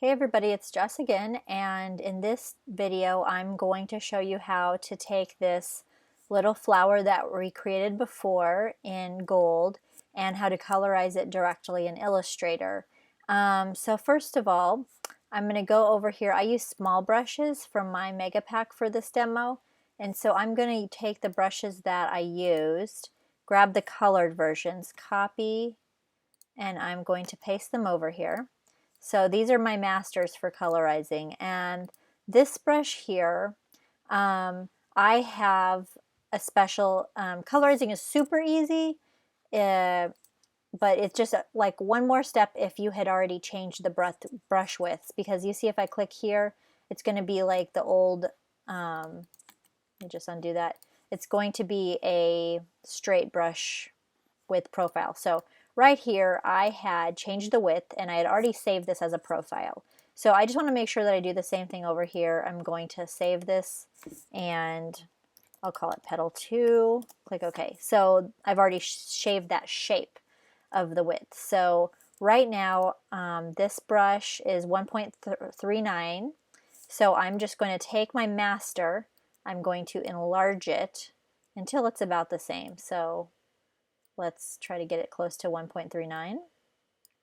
Hey everybody, it's Jess again, and in this video I'm going to show you how to take this little flower that we created before in gold and how to colorize it directly in Illustrator. So first of all, I'm going to go over here. I use small brushes from my mega pack for this demo, and so I'm going to take the brushes that I used, grab the colored versions, copy, and I'm going to paste them over here. So these are my masters for colorizing, and this brush here, I have a special, colorizing is super easy, uh, but it's just like one more step if you had already changed the brush widths, because you see if I click here, it's going to be like the old, let me just undo that, it's going to be a straight brush with profile. So right here I had changed the width and I had already saved this as a profile. So I just want to make sure that I do the same thing over here. I'm going to save this and I'll call it petal 2, click OK. So I've already shaved that shape of the width. So right now this brush is 1.39, so I'm just going to take my master, I'm going to enlarge it until it's about the same. So let's try to get it close to 1.39.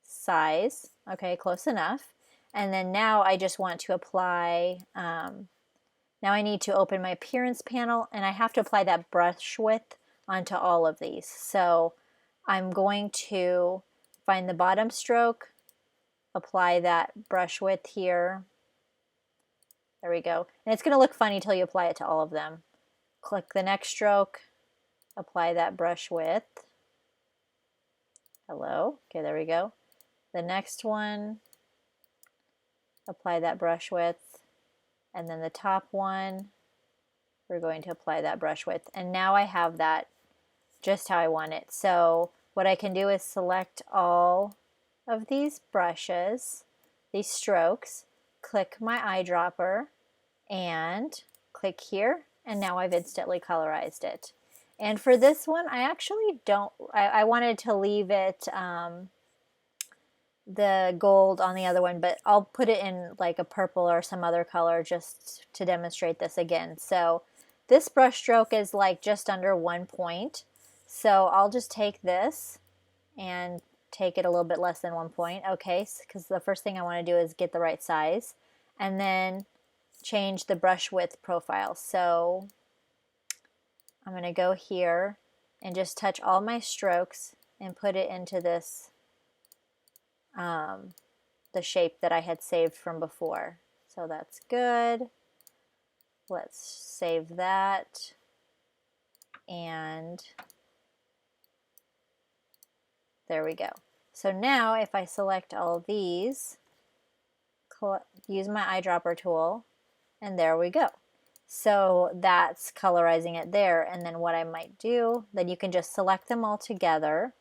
Size, okay, close enough. And then now I just want to apply, now I need to open my appearance panel and I have to apply that brush width onto all of these. So I'm going to find the bottom stroke, apply that brush width here. There we go. And it's going to look funny till you apply it to all of them. Click the next stroke, apply that brush width. Hello. Okay, there we go. The next one, apply that brush width, and then the top one, we're going to apply that brush width. And now I have that just how I want it. So what I can do is select all of these brushes, these strokes, click my eyedropper, and click here, and now I've instantly colorized it. And for this one, I actually don't, I wanted to leave it the gold on the other one, but I'll put it in like a purple or some other color just to demonstrate this again. So this brush stroke is like just under 1 point. So I'll just take this and take it a little bit less than 1 point. Okay, because the first thing I want to do is get the right size. And then change the brush width profile. So I'm going to go here and just touch all my strokes and put it into this the shape that I had saved from before. So that's good. Let's save that. And there we go. So now if I select all of these, use my eyedropper tool, and there we go. So that's colorizing it there. And then what I might do, then you can just select them all together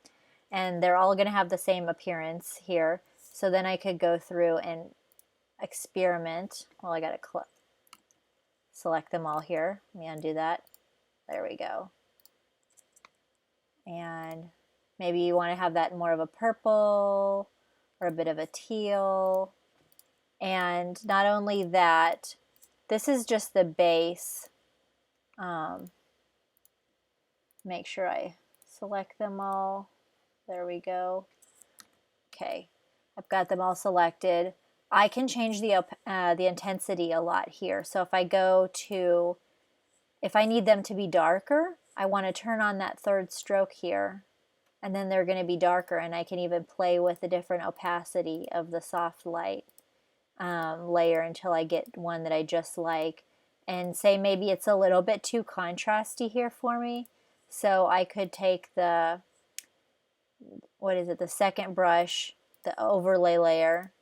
and they're all going to have the same appearance here. So then I could go through and experiment. Well, I got to select them all here. Let me undo that. There we go. And maybe you want to have that more of a purple or a bit of a teal. And not only that, this is just the base. Make sure I select them all. There we go. Okay, I've got them all selected. I can change the intensity a lot here. So if I go to, if I need them to be darker, I want to turn on that third stroke here, and then they're going to be darker, and I can even play with the different opacity of the soft light layer until I get one that I just like. And say maybe it's a little bit too contrasty here for me, so I could take the, what is it, the second brush, the overlay layer,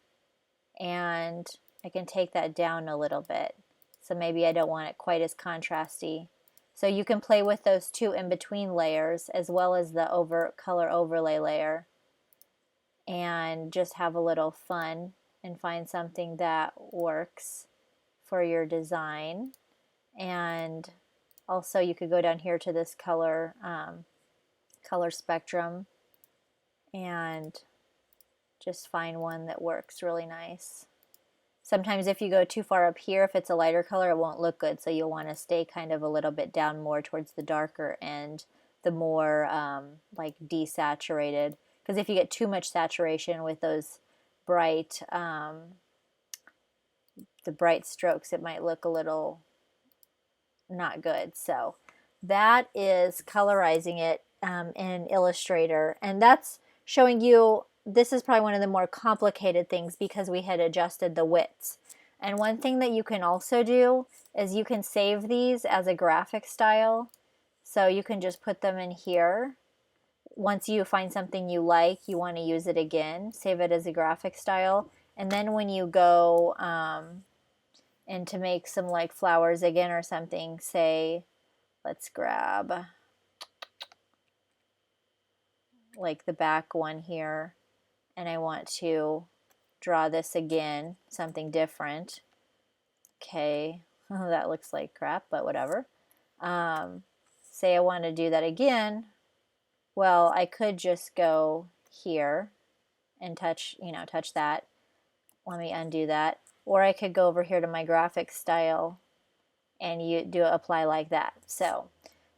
and I can take that down a little bit. So maybe I don't want it quite as contrasty. So you can play with those two in between layers as well as the color overlay layer and just have a little fun and find something that works for your design. And also you could go down here to this color spectrum and just find one that works really nice. Sometimes if you go too far up here, if it's a lighter color, it won't look good. So you'll want to stay kind of a little bit down more towards the darker end, the more like desaturated. Because if you get too much saturation with those bright, the bright strokes, it might look a little not good. So that is colorizing it in Illustrator. And that's showing you, this is probably one of the more complicated things because we had adjusted the widths. And one thing that you can also do is you can save these as a graphic style. So you can just put them in here. Once you find something you like, you want to use it again, save it as a graphic style. And then when you go and to make some like flowers again or something, say, let's grab like the back one here, and I want to draw this again, something different. Okay, that looks like crap, but whatever. Say I want to do that again. Well, I could just go here and touch, touch that. Let me undo that. Or I could go over here to my graphic style and you do apply like that. So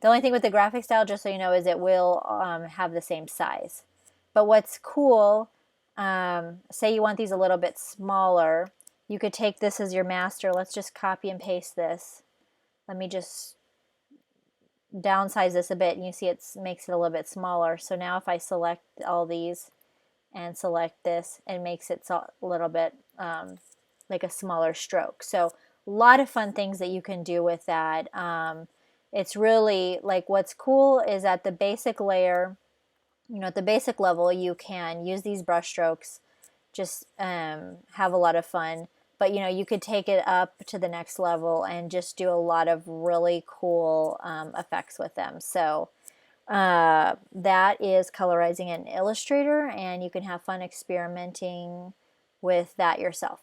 the only thing with the graphic style, just so you know, is it will have the same size. But what's cool, say you want these a little bit smaller, you could take this as your master. Let's just copy and paste this. Let me just downsize this a bit, and you see it makes it a little bit smaller. So now if I select all these and select this, it makes it a little bit like a smaller stroke. So a lot of fun things that you can do with that. It's really like, what's cool is at the basic layer, at the basic level, you can use these brush strokes, just have a lot of fun. But you could take it up to the next level and just do a lot of really cool effects with them. So that is colorizing in Illustrator, and you can have fun experimenting with that yourself.